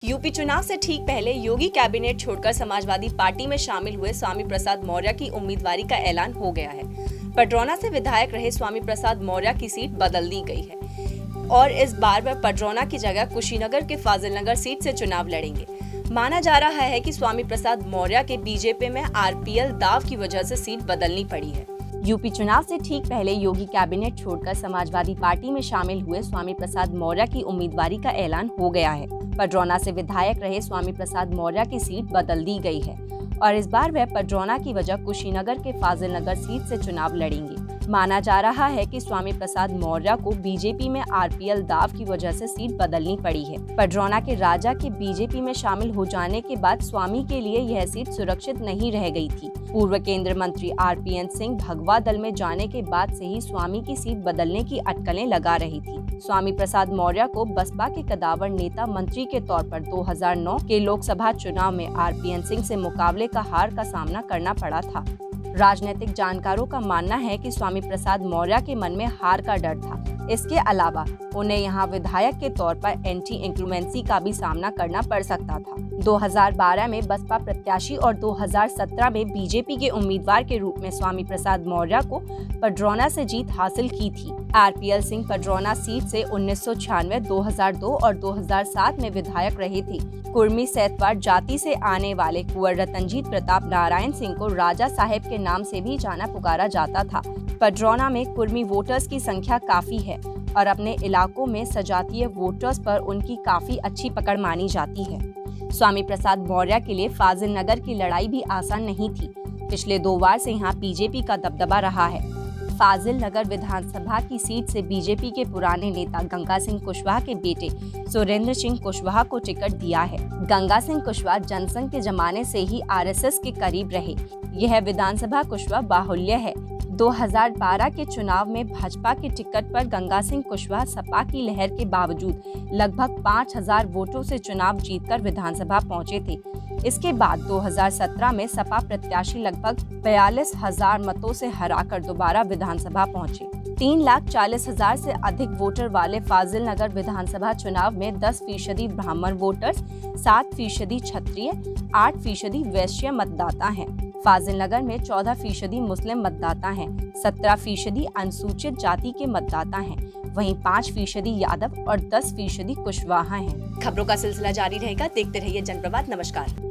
UP चुनाव से ठीक पहले योगी कैबिनेट छोड़कर समाजवादी पार्टी में शामिल हुए स्वामी प्रसाद मौर्य की उम्मीदवारी का ऐलान हो गया है। पडरौना से विधायक रहे स्वामी प्रसाद मौर्य की सीट बदल दी गई है और इस बार वह पडरौना की जगह कुशीनगर के फाजिलनगर सीट से चुनाव लड़ेंगे। माना जा रहा है कि स्वामी प्रसाद मौर्य के बीजेपी में आरपीएल दाव की वजह से सीट बदलनी पड़ी है। यूपी चुनाव से ठीक पहले योगी कैबिनेट छोड़कर समाजवादी पार्टी में शामिल हुए स्वामी प्रसाद मौर्य की उम्मीदवारी का ऐलान हो गया है। पडरौना से विधायक रहे स्वामी प्रसाद मौर्य की सीट बदल दी गई है और इस बार वह पडरौना की वजह कुशीनगर के फाजिलनगर सीट से चुनाव लड़ेंगे। माना जा रहा है कि स्वामी प्रसाद मौर्य को बीजेपी में आरपीएल दाव की वजह से सीट बदलनी पड़ी है। पडरौना के राजा के बीजेपी में शामिल हो जाने के बाद स्वामी के लिए यह सीट सुरक्षित नहीं रह गई थी। पूर्व केंद्रीय मंत्री आरपीएन सिंह भगवा दल में जाने के बाद से ही स्वामी की सीट बदलने की अटकलें लगा रही थी। स्वामी प्रसाद मौर्य को बसपा के कदावर नेता मंत्री के तौर पर 2009 के लोकसभा चुनाव में आरपीएन सिंह से मुकाबले का हार का सामना करना पड़ा था। राजनीतिक जानकारों का मानना है कि स्वामी प्रसाद मौर्य के मन में हार का डर था। इसके अलावा उन्हें यहां विधायक के तौर पर एंटी इंक्लूमेंसी का भी सामना करना पड़ सकता था। 2012 में बसपा प्रत्याशी और 2017 में बीजेपी के उम्मीदवार के रूप में स्वामी प्रसाद मौर्य को पडरौना से जीत हासिल की थी। आरपीएल सिंह पडरौना सीट से 1996, 2002 और 2007 में विधायक रहे थे। कुर्मी सैतवाड़ जाति से आने वाले कुंवर रतनजीत प्रताप नारायण सिंह को राजा साहेब के नाम से भी जाना पुकारा जाता था। पडरौना में कुर्मी वोटर्स की संख्या काफी है और अपने इलाकों में सजातीय वोटर्स पर उनकी काफी अच्छी पकड़ मानी जाती है। स्वामी प्रसाद मौर्य के लिए फाजिलनगर की लड़ाई भी आसान नहीं थी। पिछले 2 बार से यहाँ बीजेपी का दबदबा रहा है। फाजिलनगर विधानसभा की सीट से बीजेपी के पुराने नेता गंगा सिंह कुशवाहा के बेटे सुरेंद्र सिंह कुशवाहा को टिकट दिया है। गंगा सिंह कुशवाहा जनसंघ के जमाने से ही आरएसएस के करीब रहे। यह विधानसभा कुशवाहा बाहुल्य है। 2012 के चुनाव में भाजपा के टिकट पर गंगा सिंह कुशवाहा सपा की लहर के बावजूद लगभग 5000 वोटों से चुनाव जीतकर विधानसभा पहुंचे थे। इसके बाद 2017 में सपा प्रत्याशी लगभग 42,000 मतों से हराकर दोबारा विधानसभा पहुंचे। 3,40,000 से अधिक वोटर वाले फाजिलनगर विधानसभा चुनाव में 10% ब्राह्मण वोटर्स, 7% क्षत्रिय, 8% वैश्य मतदाता हैं। फाजिलनगर में 14% मुस्लिम मतदाता हैं, 17% अनुसूचित जाति के मतदाता हैं, वहीं 5% यादव और 10% कुशवाहा हैं। खबरों का सिलसिला जारी रहेगा। देखते रहिए जनप्रभात। नमस्कार।